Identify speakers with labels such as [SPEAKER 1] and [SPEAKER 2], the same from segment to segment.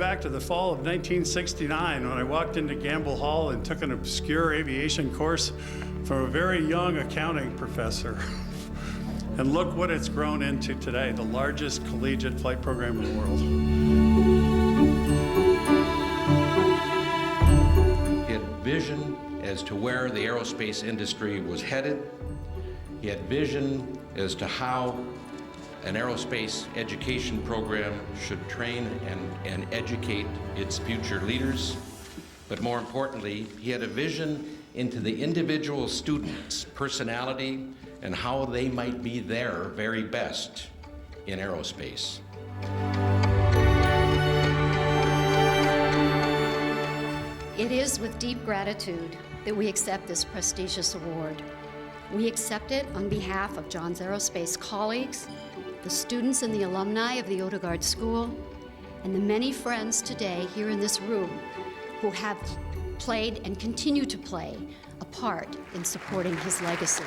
[SPEAKER 1] back to the fall of 1969 when I walked into Gamble Hall and took an obscure aviation course from a very young accounting professor. And look what it's grown into today, the largest collegiate flight program in the world.
[SPEAKER 2] He had vision as to where the aerospace industry was headed. He had vision as to how an aerospace education program should train and educate its future leaders. But more importantly, he had a vision into the individual student's personality and how they might be their very best in aerospace.
[SPEAKER 3] It is with deep gratitude that we accept this prestigious award. We accept it on behalf of John's Aerospace colleagues, the students and the alumni of the Odegard School, and the many friends today here in this room who have played and continue to play a part in supporting his legacy.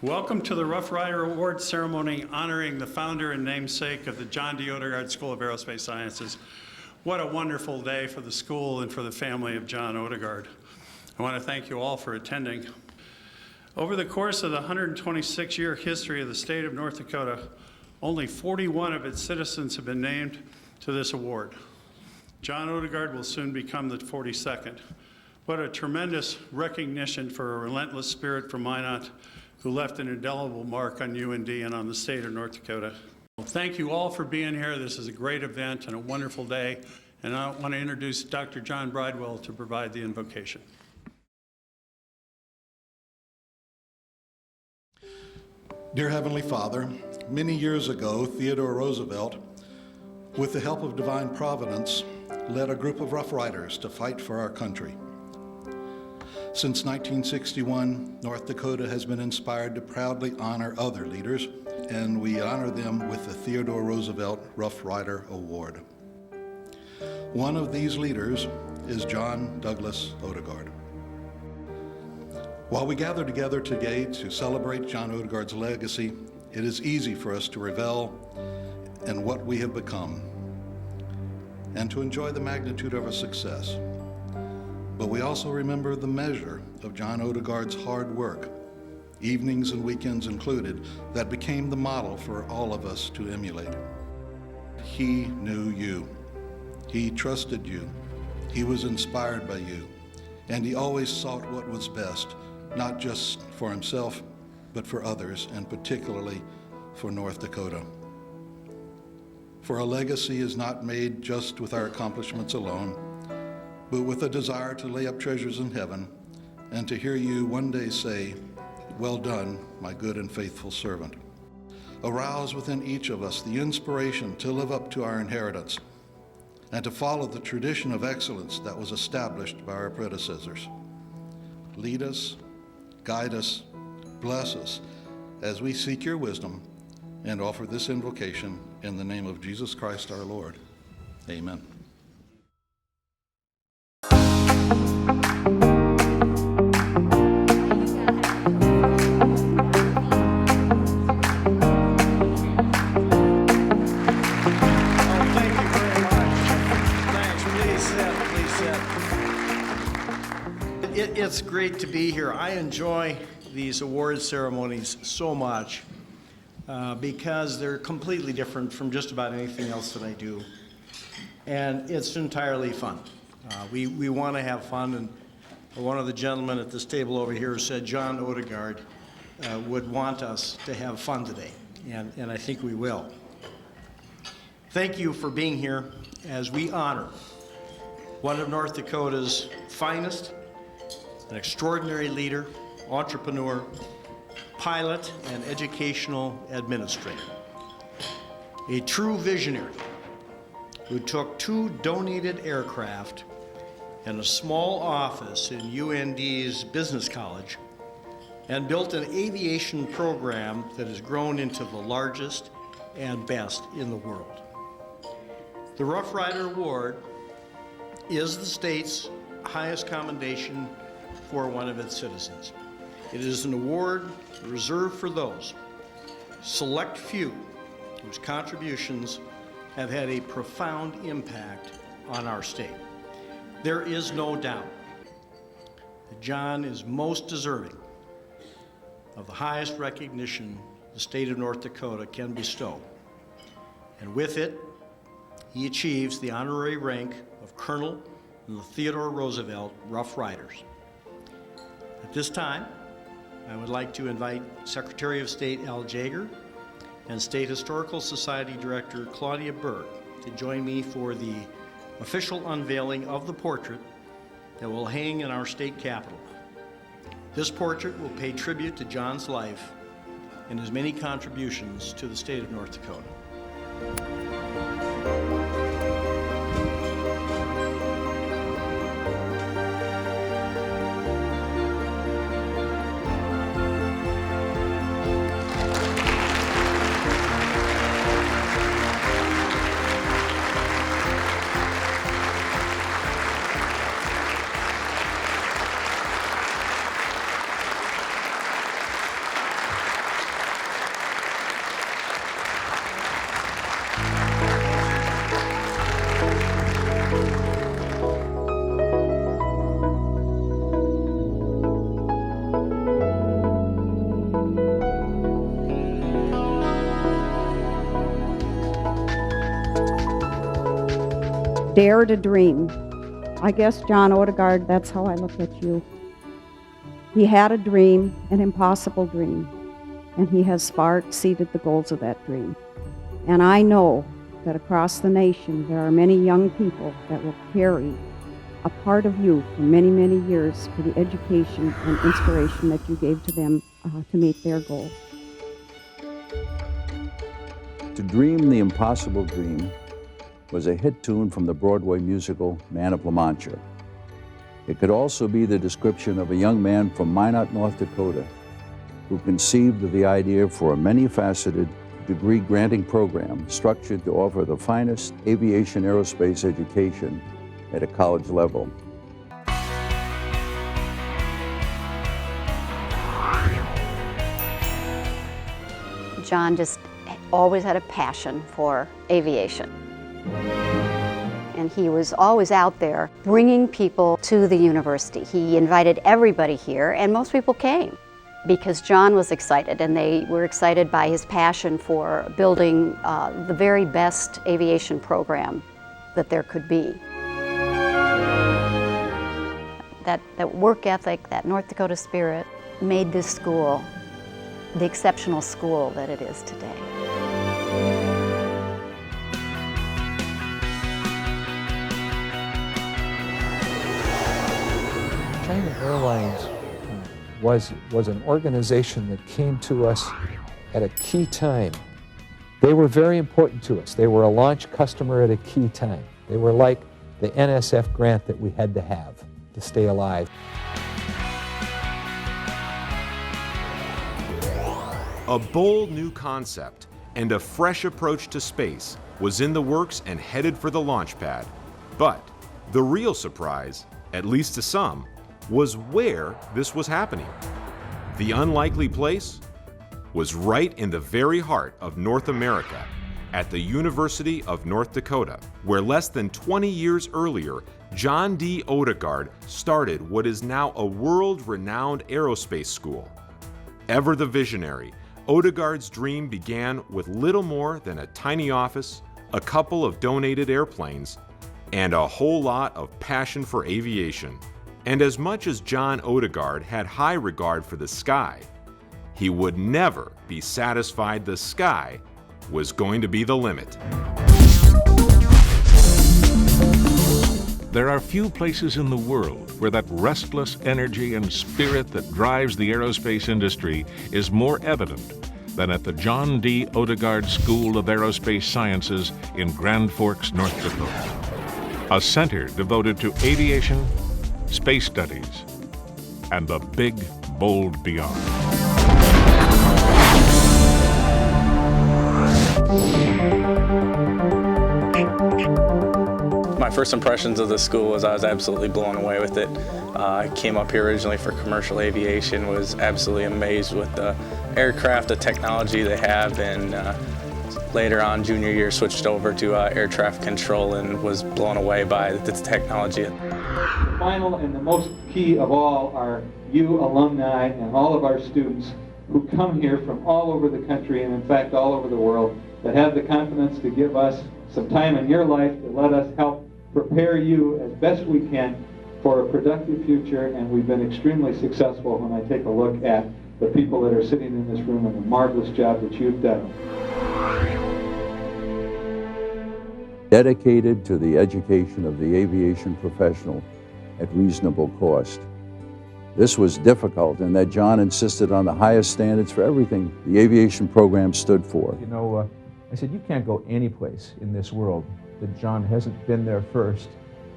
[SPEAKER 1] Welcome to the Roughrider Award ceremony honoring the founder and namesake of the John D. Odegard School of Aerospace Sciences. What a wonderful day for the school and for the family of John Odegard. I want to thank you all for attending. Over the course of the 126-year history of the state of North Dakota, only 41 of its citizens have been named to this award. John Odegard will soon become the 42nd. What a tremendous recognition for a relentless spirit from Minot, who left an indelible mark on UND and on the state of North Dakota. Well, thank you all for being here. This is a great event and a wonderful day. And I want to introduce Dr. John Bridewell to provide the invocation.
[SPEAKER 4] Dear Heavenly Father, many years ago, Theodore Roosevelt, with the help of divine providence, led a group of Roughriders to fight for our country. Since 1961, North Dakota has been inspired to proudly honor other leaders, and we honor them with the Theodore Roosevelt Roughrider Award. One of these leaders is John Douglas Odegard. While we gather together today to celebrate John Odegard's legacy, it is easy for us to revel in what we have become and to enjoy the magnitude of our success. But we also remember the measure of John Odegard's hard work, evenings and weekends included, that became the model for all of us to emulate. He knew you. He trusted you. He was inspired by you. And he always sought what was best, not just for himself, but for others, and particularly for North Dakota. For a legacy is not made just with our accomplishments alone, but with a desire to lay up treasures in heaven and to hear you one day say, "Well done, my good and faithful servant." Arouse within each of us the inspiration to live up to our inheritance and to follow the tradition of excellence that was established by our predecessors. Lead us, guide us, bless us as we seek your wisdom and offer this invocation in the name of Jesus Christ our Lord. Amen.
[SPEAKER 5] It's great to be here. I enjoy these award ceremonies so much because they're completely different from just about anything else that I do. And it's entirely fun. We want to have fun, and one of the gentlemen at this table over here said John Odegard would want us to have fun today, and I think we will. Thank you for being here as we honor one of North Dakota's finest, an extraordinary leader, entrepreneur, pilot, and educational administrator. A true visionary who took 2 donated aircraft and a small office in UND's business college and built an aviation program that has grown into the largest and best in the world. The Roughrider Award is the state's highest commendation for one of its citizens. It is an award reserved for those select few whose contributions have had a profound impact on our state. There is no doubt that John is most deserving of the highest recognition the state of North Dakota can bestow. And with it, he achieves the honorary rank of Colonel in the Theodore Roosevelt Rough Riders. At this time, I would like to invite Secretary of State Al Jaeger and State Historical Society Director Claudia Berg to join me for the official unveiling of the portrait that will hang in our state capitol. This portrait will pay tribute to John's life and his many contributions to the state of North Dakota.
[SPEAKER 6] Dare to dream. I guess, John Odegard, that's how I look at you. He had a dream, an impossible dream, and he has far exceeded the goals of that dream. And I know that across the nation there are many young people that will carry a part of you for many, many years for the education and inspiration that you gave to them to meet their goals.
[SPEAKER 7] To dream the impossible dream was a hit tune from the Broadway musical Man of La Mancha. It could also be the description of a young man from Minot, North Dakota, who conceived of the idea for a many-faceted degree-granting program structured to offer the finest aviation aerospace education at a college level.
[SPEAKER 3] John just always had a passion for aviation. And he was always out there bringing people to the university. He invited everybody here, and most people came because John was excited, and they were excited by his passion for building the very best aviation program that there could be. That work ethic, that North Dakota spirit made this school the exceptional school that it is today.
[SPEAKER 8] China Airlines was an organization that came to us at a key time. They were very important to us. They were a launch customer at a key time. They were like the NSF grant that we had to have to stay alive.
[SPEAKER 9] A bold new concept and a fresh approach to space was in the works and headed for the launch pad. But the real surprise, at least to some, was where this was happening. The unlikely place was right in the very heart of North America, at the University of North Dakota, where less than 20 years earlier, John D. Odegard started what is now a world-renowned aerospace school. Ever the visionary, Odegard's dream began with little more than a tiny office, a couple of donated airplanes, and a whole lot of passion for aviation. And as much as John Odegard had high regard for the sky, he would never be satisfied the sky was going to be the limit.
[SPEAKER 10] There are few places in the world where that restless energy and spirit that drives the aerospace industry is more evident than at the John D. Odegard School of Aerospace Sciences in Grand Forks, North Dakota. a center devoted to aviation, space studies, and the big, bold beyond.
[SPEAKER 11] My first impressions of the school was I was absolutely blown away with it. I came up here originally for commercial aviation, was absolutely amazed with the aircraft, the technology they have, and later on, junior year, switched over to air traffic control and was blown away by the technology.
[SPEAKER 12] The final and the most key of all are you alumni and all of our students who come here from all over the country and in fact all over the world that have the confidence to give us some time in your life to let us help prepare you as best we can for a productive future, and we've been extremely successful when I take a look at the people that are sitting in this room and the marvelous job that you've done.
[SPEAKER 7] Dedicated to the education of the aviation professional at reasonable cost. This was difficult in that John insisted on the highest standards for everything the aviation program stood for.
[SPEAKER 8] You know, I said, you can't go any place in this world that John hasn't been there first,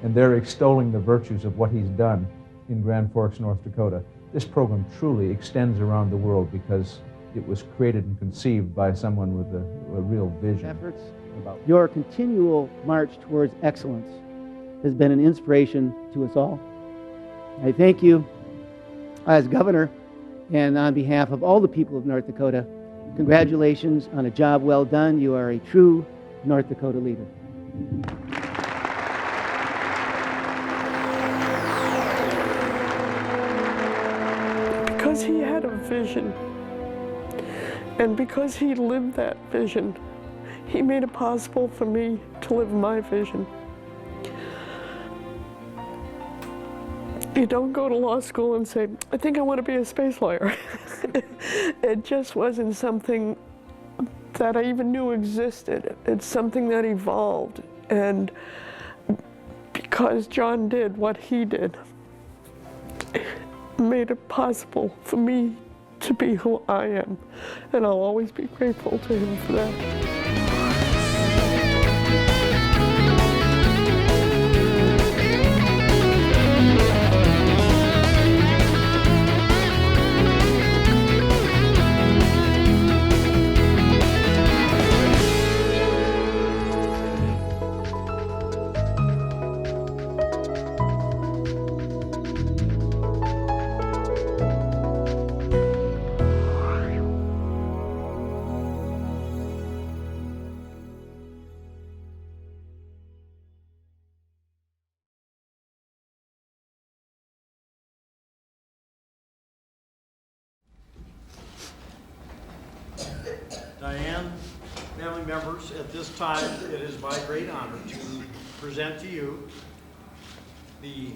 [SPEAKER 8] and they're extolling the virtues of what he's done in Grand Forks, North Dakota. This program truly extends around the world because it was created and conceived by someone with a real vision.
[SPEAKER 13] Efforts. Your continual march towards excellence has been an inspiration to us all. I thank you as governor and on behalf of all the people of North Dakota. Congratulations on a job well done. You are a true North Dakota leader.
[SPEAKER 14] Because he had a vision, and because he lived that vision, he made it possible for me to live my vision. You don't go to law school and say, I think I want to be a space lawyer. It just wasn't something that I even knew existed. It's something that evolved. And because John did what he did, it made it possible for me to be who I am. And I'll always be grateful to him for that.
[SPEAKER 5] Diane, family members, at this time, it is my great honor to present to you the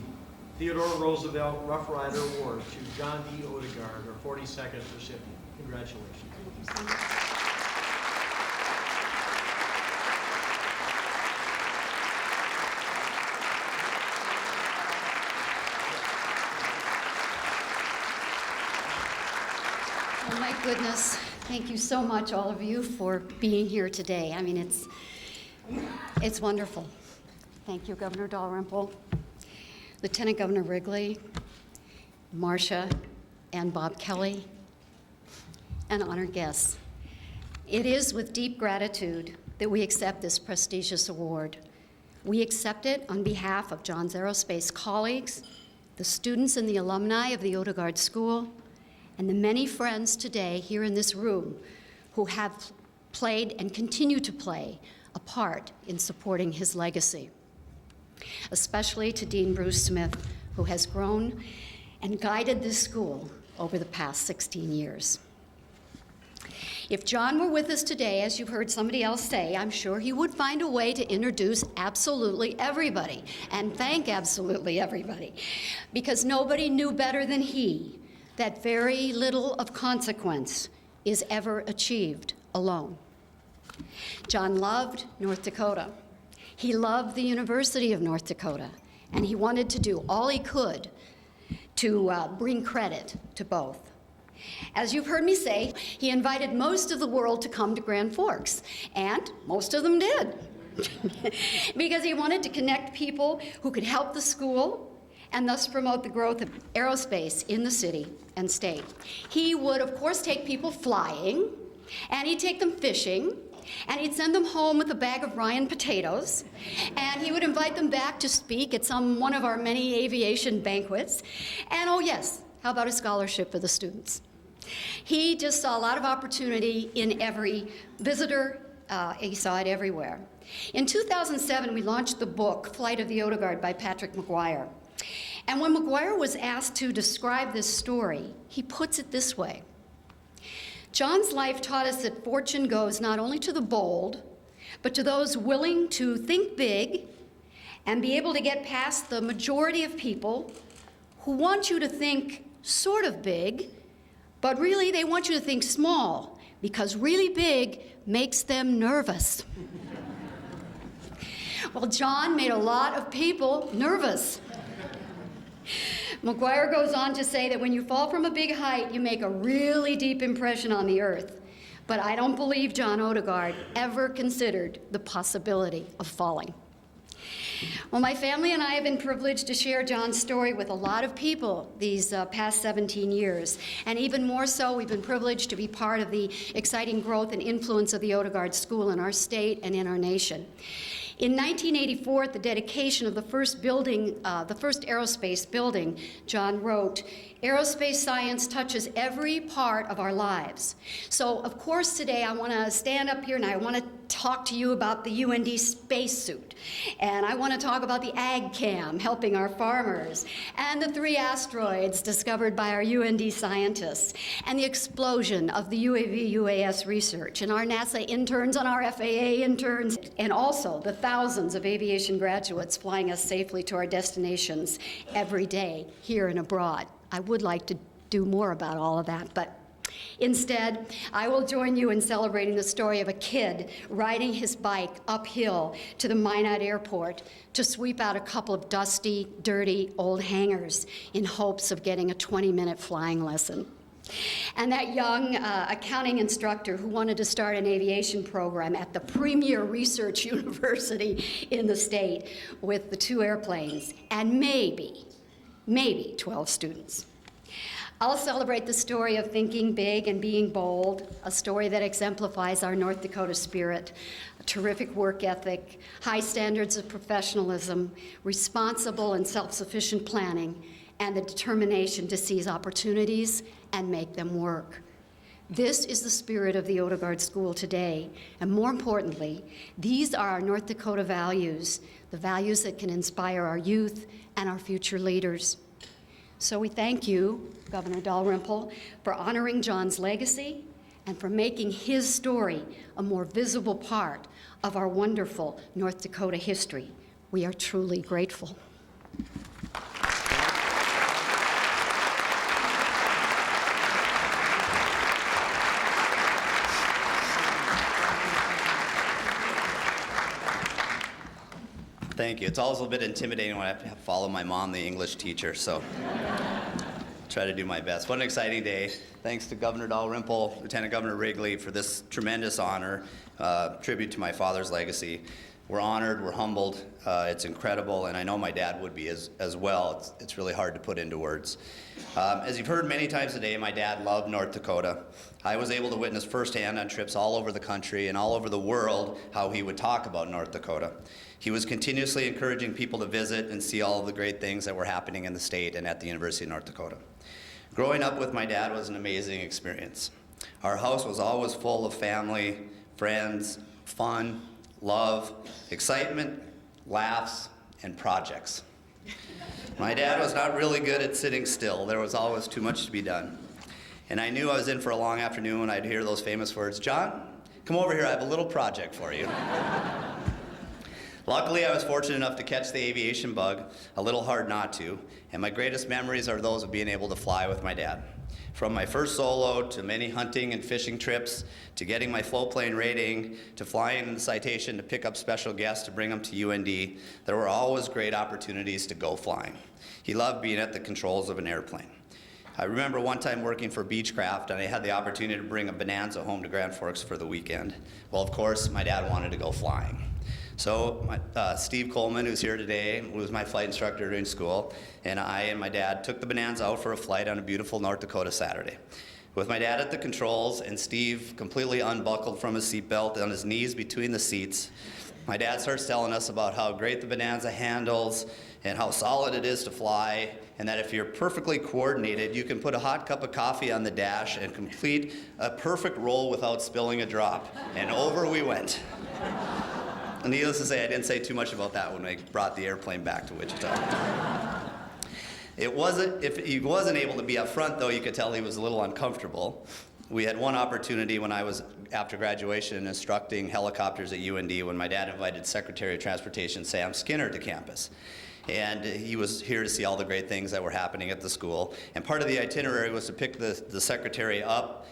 [SPEAKER 5] Theodore Roosevelt Roughrider Award to John D. Odegard, our 42nd recipient. Congratulations.
[SPEAKER 3] Thank you so much. Oh my goodness. Thank you so much, all of you, for being here today. I mean, it's wonderful. Thank you, Governor Dalrymple, Lieutenant Governor Wrigley, Marcia, and Bob Kelly, and honored guests. It is with deep gratitude that we accept this prestigious award. We accept it on behalf of John's Aerospace colleagues, the students and the alumni of the Odegard School, and the many friends today here in this room who have played and continue to play a part in supporting his legacy. Especially to Dean Bruce Smith, who has grown and guided this school over the past 16 years. If John were with us today, as you've heard somebody else say, I'm sure he would find a way to introduce absolutely everybody and thank absolutely everybody, because nobody knew better than he that very little of consequence is ever achieved alone. John loved North Dakota. He loved the University of North Dakota, and he wanted to do all he could to bring credit to both. As you've heard me say, he invited most of the world to come to Grand Forks, and most of them did. because he wanted to connect people who could help the school and thus promote the growth of aerospace in the city and state. He would, of course, take people flying, and he'd take them fishing, and he'd send them home with a bag of Ryan potatoes, and he would invite them back to speak at one of our many aviation banquets. And oh yes, how about a scholarship for the students? He just saw a lot of opportunity in every visitor. He saw it everywhere. In 2007, we launched the book, Flight of the Odegard by Patrick McGuire. And when McGuire was asked to describe this story, he puts it this way. John's life taught us that fortune goes not only to the bold, but to those willing to think big and be able to get past the majority of people who want you to think sort of big, but really they want you to think small, because really big makes them nervous. Well, John made a lot of people nervous. McGuire goes on to say that when you fall from a big height, you make a really deep impression on the earth. But I don't believe John Odegard ever considered the possibility of falling. Well, my family and I have been privileged to share John's story with a lot of people these past 17 years. And even more so, we've been privileged to be part of the exciting growth and influence of the Odegard School in our state and in our nation. In 1984, at the dedication of the first aerospace building, John wrote, "Aerospace science touches every part of our lives." So, of course, today I want to stand up here and I want to talk to you about the UND spacesuit. And I want to talk about the ag cam helping our farmers, and the 3 asteroids discovered by our UND scientists, and the explosion of the UAV UAS research, and our NASA interns and our FAA interns, and also the thousands of aviation graduates flying us safely to our destinations every day, here and abroad. I would like to do more about all of that, but instead, I will join you in celebrating the story of a kid riding his bike uphill to the Minot Airport to sweep out a couple of dusty, dirty old hangars in hopes of getting a 20-minute flying lesson. And that young accounting instructor who wanted to start an aviation program at the premier research university in the state with the 2 airplanes and maybe 12 students. I'll celebrate the story of thinking big and being bold, a story that exemplifies our North Dakota spirit, a terrific work ethic, high standards of professionalism, responsible and self-sufficient planning, and the determination to seize opportunities and make them work. This is the spirit of the Odegard School today, and more importantly, these are our North Dakota values, the values that can inspire our youth and our future leaders. So we thank you, Governor Dalrymple, for honoring John's legacy and for making his story a more visible part of our wonderful North Dakota history. We are truly grateful.
[SPEAKER 15] Thank you. It's always a little bit intimidating when I have to follow my mom, the English teacher, so try to do my best. What an exciting day. Thanks to Governor Dalrymple, Lieutenant Governor Wrigley for this tremendous honor, tribute to my father's legacy. We're honored, we're humbled, it's incredible, and I know my dad would be as well. It's really hard to put into words. As you've heard many times today, my dad loved North Dakota. I was able to witness firsthand on trips all over the country and all over the world how he would talk about North Dakota. He was continuously encouraging people to visit and see all of the great things that were happening in the state and at the University of North Dakota. Growing up with my dad was an amazing experience. Our house was always full of family, friends, fun, love, excitement, laughs, and projects. My dad was not really good at sitting still. There was always too much to be done. And I knew I was in for a long afternoon when I'd hear those famous words, "John, come over here, I have a little project for you." Luckily, I was fortunate enough to catch the aviation bug, a little hard not to, and my greatest memories are those of being able to fly with my dad. From my first solo, to many hunting and fishing trips, to getting my float plane rating, to flying in the Citation to pick up special guests to bring them to UND, there were always great opportunities to go flying. He loved being at the controls of an airplane. I remember one time working for Beechcraft, and I had the opportunity to bring a Bonanza home to Grand Forks for the weekend. Well, of course, my dad wanted to go flying. So Steve Coleman, who's here today, who was my flight instructor during school, and I and my dad took the Bonanza out for a flight on a beautiful North Dakota Saturday. With my dad at the controls and Steve completely unbuckled from his seatbelt on his knees between the seats, my dad starts telling us about how great the Bonanza handles and how solid it is to fly, and that if you're perfectly coordinated, you can put a hot cup of coffee on the dash and complete a perfect roll without spilling a drop. And over we went. Needless to say, I didn't say too much about that when I brought the airplane back to Wichita. If he wasn't able to be up front, though, you could tell he was a little uncomfortable. We had one opportunity when I was, after graduation, instructing helicopters at UND when my dad invited Secretary of Transportation Sam Skinner to campus. And he was here to see all the great things that were happening at the school. And part of the itinerary was to pick the secretary up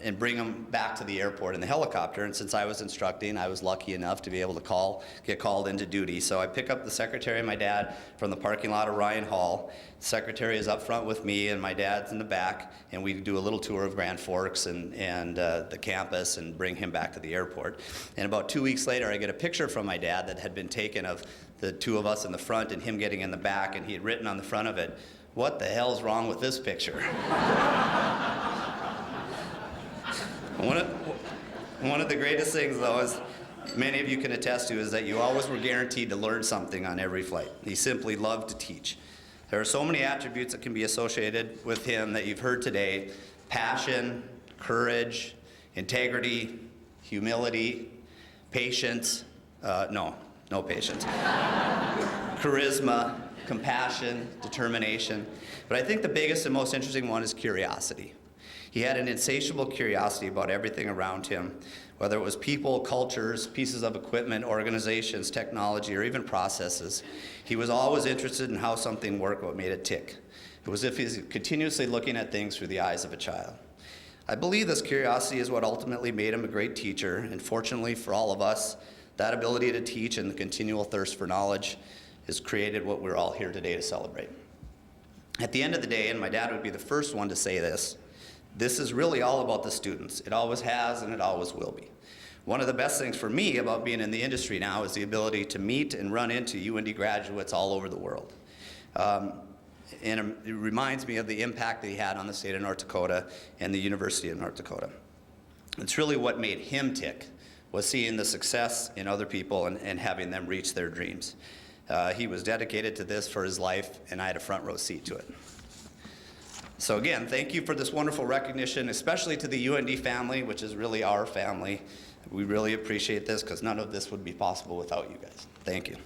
[SPEAKER 15] and bring him back to the airport in the helicopter. And since I was instructing, I was lucky enough to be able to get called into duty. So I pick up the secretary and my dad from the parking lot of Ryan Hall. The secretary is up front with me and my dad's in the back. And we do a little tour of Grand Forks and the campus and bring him back to the airport. And about 2 weeks later, I get a picture from my dad that had been taken of the two of us in the front and him getting in the back, and he had written on the front of it, "What the hell's wrong with this picture?" One of the greatest things, though, is many of you can attest to, is that you always were guaranteed to learn something on every flight. He simply loved to teach. There are so many attributes that can be associated with him that you've heard today: passion, courage, integrity, humility, patience, no patience. Charisma, compassion, determination. But I think the biggest and most interesting one is curiosity. He had an insatiable curiosity about everything around him, whether it was people, cultures, pieces of equipment, organizations, technology, or even processes. He was always interested in how something worked, what made it tick. It was as if he was continuously looking at things through the eyes of a child. I believe this curiosity is what ultimately made him a great teacher, and fortunately for all of us, that ability to teach and the continual thirst for knowledge has created what we're all here today to celebrate. At the end of the day, and my dad would be the first one to say this is really all about the students. It always has and it always will be. One of the best things for me about being in the industry now is the ability to meet and run into UND graduates all over the world. And it reminds me of the impact that he had on the state of North Dakota and the University of North Dakota. It's really what made him tick, was seeing the success in other people and having them reach their dreams. He was dedicated to this for his life, and I had a front row seat to it. So again, thank you for this wonderful recognition, especially to the UND family, which is really our family. We really appreciate this, because none of this would be possible without you guys. Thank you.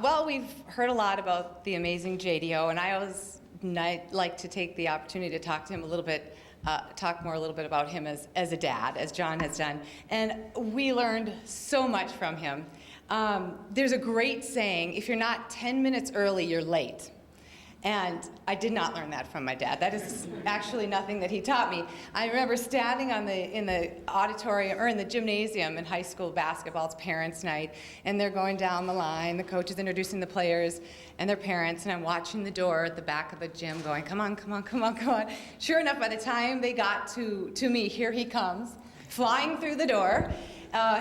[SPEAKER 16] Well, we've heard a lot about the amazing J.D.O, and I always like to take the opportunity to talk to him a little bit, talk more a little bit about him as a dad, as John has done. And we learned so much from him. There's a great saying, if you're not 10 minutes early, you're late. And I did not learn that from my dad. That is actually nothing that he taught me. I remember standing in the auditorium, or in the gymnasium in high school basketball, it's parents' night, and they're going down the line, the coach is introducing the players and their parents, and I'm watching the door at the back of the gym going, come on, come on, come on, come on. Sure enough, by the time they got to me, here he comes, flying through the door,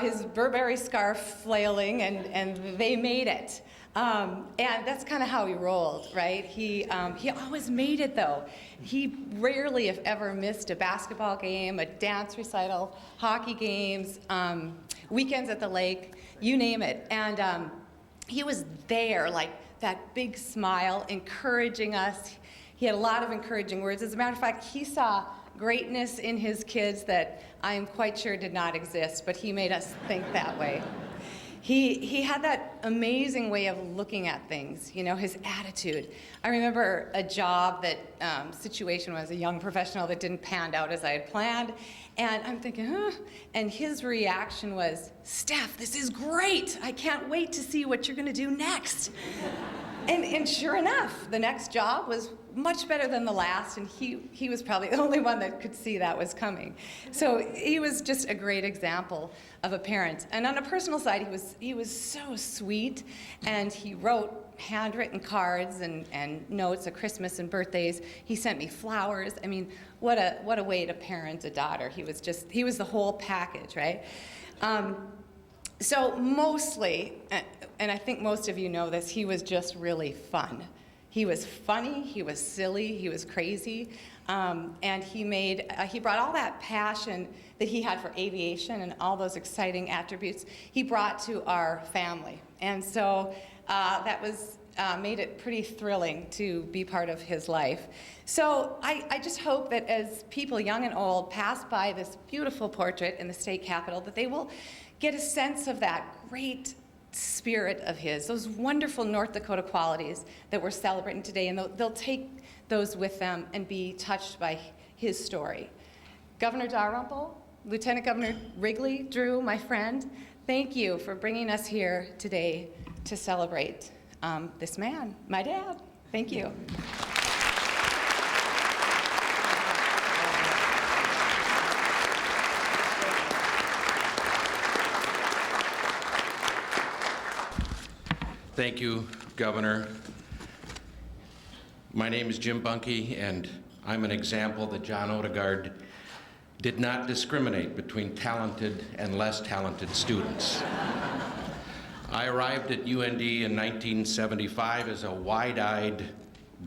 [SPEAKER 16] his Burberry scarf flailing, and they made it. And that's kind of how he rolled, right? He always made it, though. He rarely, if ever, missed a basketball game, a dance recital, hockey games, weekends at the lake, you name it. And he was there, like that big smile, encouraging us. He had a lot of encouraging words. As a matter of fact, he saw greatness in his kids that I am quite sure did not exist, but he made us think that way. He had that amazing way of looking at things, you know, his attitude. I remember a job that situation was a young professional that didn't pan out as I had planned, and I'm thinking, huh? And his reaction was, Steph, this is great. I can't wait to see what you're gonna do next. And sure enough, the next job was much better than the last, and he was probably the only one that could see that was coming. So he was just a great example of a parent. And on a personal side, he was so sweet, and he wrote handwritten cards and notes of Christmas and birthdays. He sent me flowers. I mean, what a way to parent a daughter. He was the whole package, right? So mostly, and I think most of you know this, he was just really fun. He was funny, he was silly, he was crazy, and he brought all that passion that he had for aviation and all those exciting attributes he brought to our family. And so that was made it pretty thrilling to be part of his life. So I just hope that as people young and old pass by this beautiful portrait in the state capitol, that they will get a sense of that great spirit of his, those wonderful North Dakota qualities that we're celebrating today, and they'll take those with them and be touched by his story. Governor Dalrymple, Lieutenant Governor Wrigley, Drew, my friend, thank you for bringing us here today to celebrate this man, my dad. Thank you.
[SPEAKER 2] Thank you, Governor. My name is Jim Bunke, and I'm an example that John Odegard did not discriminate between talented and less talented students. I arrived at UND in 1975 as a wide-eyed,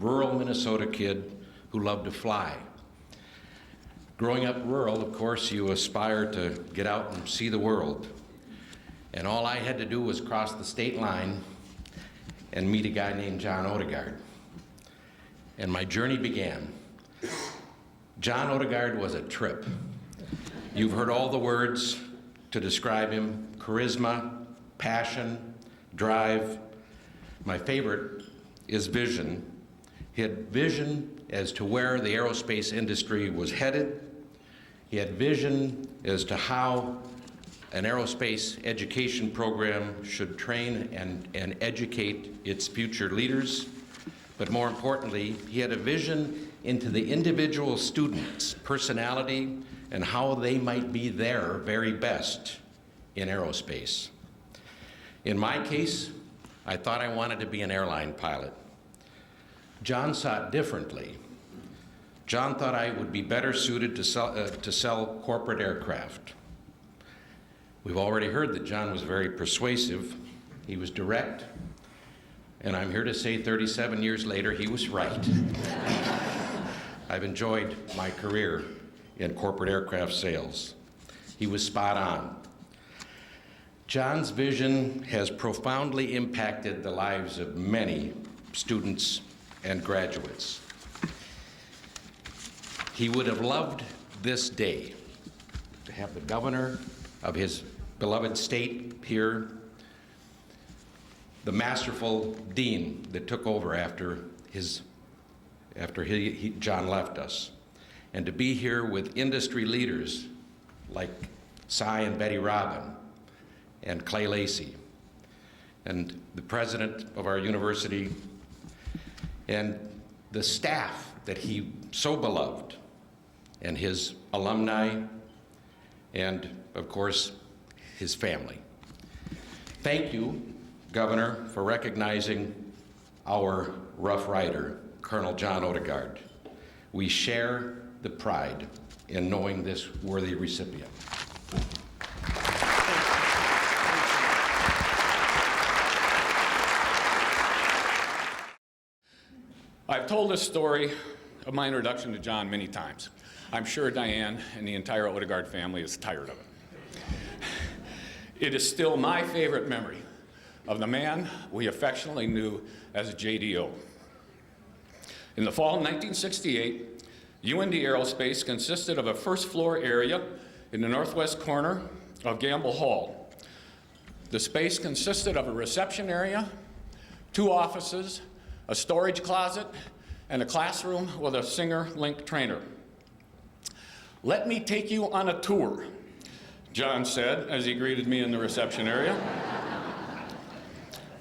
[SPEAKER 2] rural Minnesota kid who loved to fly. Growing up rural, of course, you aspire to get out and see the world. And all I had to do was cross the state line and meet a guy named John Odegard. And my journey began. John Odegard was a trip. You've heard all the words to describe him: charisma, passion, drive. My favorite is vision. He had vision as to where the aerospace industry was headed. He had vision as to how an aerospace education program should train and educate its future leaders. But more importantly, he had a vision into the individual student's personality and how they might be their very best in aerospace. In my case, I thought I wanted to be an airline pilot. John saw it differently. John thought I would be better suited to sell corporate aircraft. We've already heard that John was very persuasive. He was direct, and I'm here to say 37 years later, he was right. I've enjoyed my career in corporate aircraft sales. He was spot on. John's vision has profoundly impacted the lives of many students and graduates. He would have loved this day to have the governor of his beloved state here, the masterful dean that took over after John left us, and to be here with industry leaders like Cy and Betty Robin and Clay Lacey, and the president of our university, and the staff that he so beloved, and his alumni, and of course, his family. Thank you, Governor, for recognizing our Roughrider, Colonel John Odegard. We share the pride in knowing this worthy recipient.
[SPEAKER 17] I've told this story of my introduction to John many times. I'm sure Diane and the entire Odegard family is tired of it. It is still my favorite memory of the man we affectionately knew as J.D.O. In the fall of 1968, UND Aerospace consisted of a first-floor area in the northwest corner of Gamble Hall. The space consisted of a reception area, 2 offices, a storage closet, and a classroom with a Singer Link trainer. "Let me take you on a tour," John said as he greeted me in the reception area.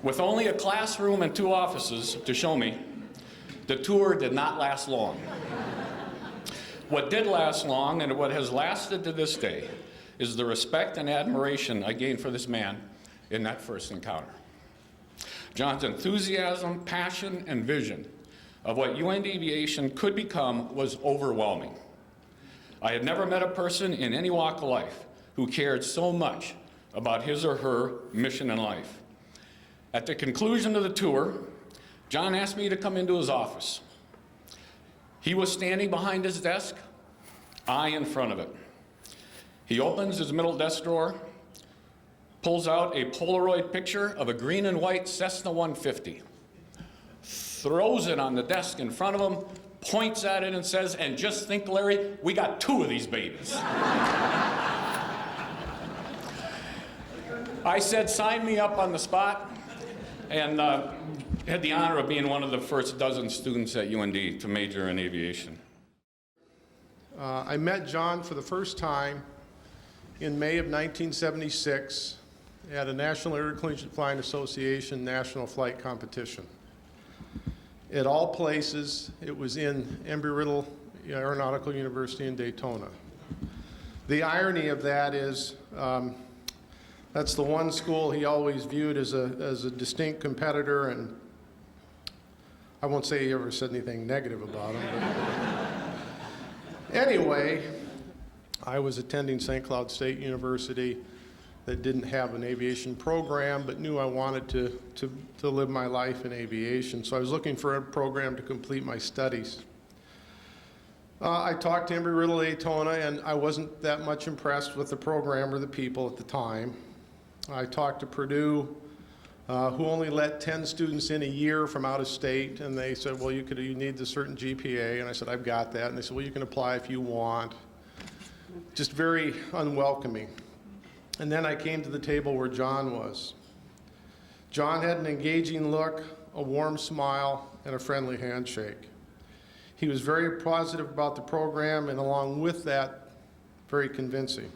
[SPEAKER 17] With only a classroom and 2 offices to show me, the tour did not last long. What did last long, and what has lasted to this day, is the respect and admiration I gained for this man in that first encounter. John's enthusiasm, passion, and vision of what UND Aviation could become was overwhelming. I had never met a person in any walk of life who cared so much about his or her mission in life. At the conclusion of the tour, John asked me to come into his office. He was standing behind his desk, I in front of it. He opens his middle desk drawer, pulls out a Polaroid picture of a green and white Cessna 150, throws it on the desk in front of him, points at it and says, "And just think, Larry, we got 2 of these babies." I said, "Sign me up on the spot," and had the honor of being one of the first dozen students at UND to major in aviation.
[SPEAKER 18] I met John for the first time in May of 1976 at a National Intercollegiate Flying Association national flight competition. At all places, it was in Embry-Riddle Aeronautical University in Daytona. The irony of that is that's the one school he always viewed as a distinct competitor, and I won't say he ever said anything negative about him. But anyway, I was attending St. Cloud State University that didn't have an aviation program, but knew I wanted to live my life in aviation. So I was looking for a program to complete my studies. I talked to Embry-Riddle Daytona, and I wasn't that much impressed with the program or the people at the time. I talked to Purdue, who only let 10 students in a year from out of state, and they said, well, you need a certain GPA, and I said, I've got that, and they said, well, you can apply if you want. Just very unwelcoming. And then I came to the table where John was. John had an engaging look, a warm smile, and a friendly handshake. He was very positive about the program, and along with that, very convincing.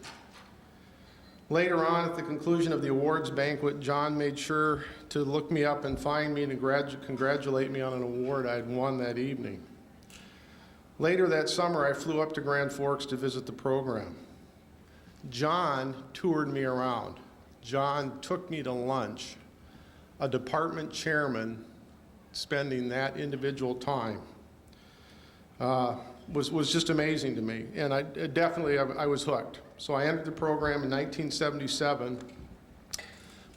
[SPEAKER 18] Later on, at the conclusion of the awards banquet, John made sure to look me up and find me and congratulate me on an award I had won that evening. Later that summer, I flew up to Grand Forks to visit the program. John toured me around. John took me to lunch. A department chairman spending that individual time was just amazing to me, and I was hooked. So I entered the program in 1977,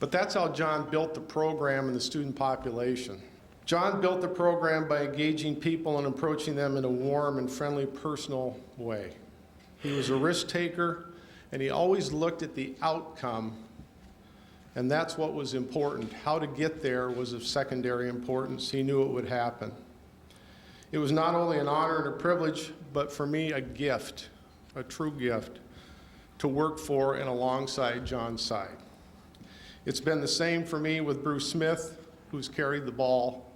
[SPEAKER 18] but that's how John built the program and the student population. John built the program by engaging people and approaching them in a warm and friendly, personal way. He was a risk taker, and he always looked at the outcome, and that's what was important. How to get there was of secondary importance. He knew it would happen. It was not only an honor and a privilege, but for me, a gift, a true gift, to work for and alongside John's side. It's been the same for me with Bruce Smith, who's carried the ball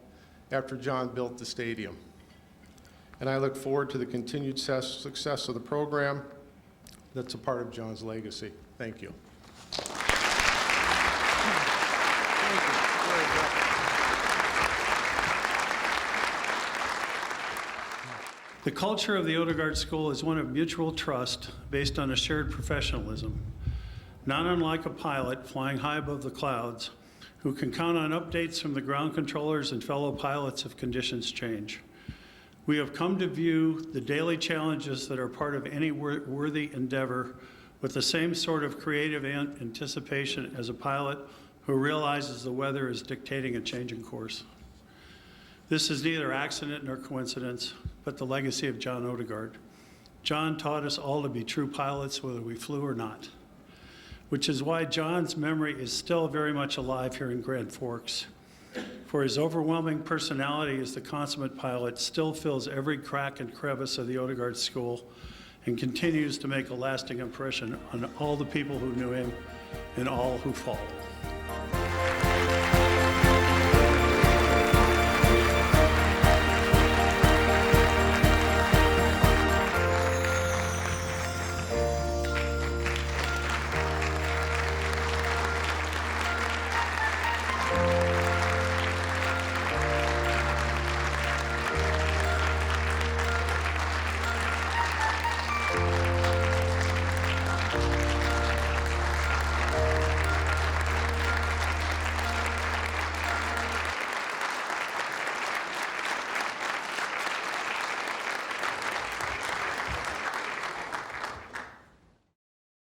[SPEAKER 18] after John built the stadium. And I look forward to the continued success of the program that's a part of John's legacy. Thank you.
[SPEAKER 1] The culture of the Odegard School is one of mutual trust based on a shared professionalism, not unlike a pilot flying high above the clouds who can count on updates from the ground controllers and fellow pilots if conditions change. We have come to view the daily challenges that are part of any worthy endeavor with the same sort of creative anticipation as a pilot who realizes the weather is dictating a changing course. This is neither accident nor coincidence, but the legacy of John Odegard. John taught us all to be true pilots whether we flew or not, which is why John's memory is still very much alive here in Grand Forks. For his overwhelming personality as the consummate pilot still fills every crack and crevice of the Odegard School and continues to make a lasting impression on all the people who knew him and all who followed.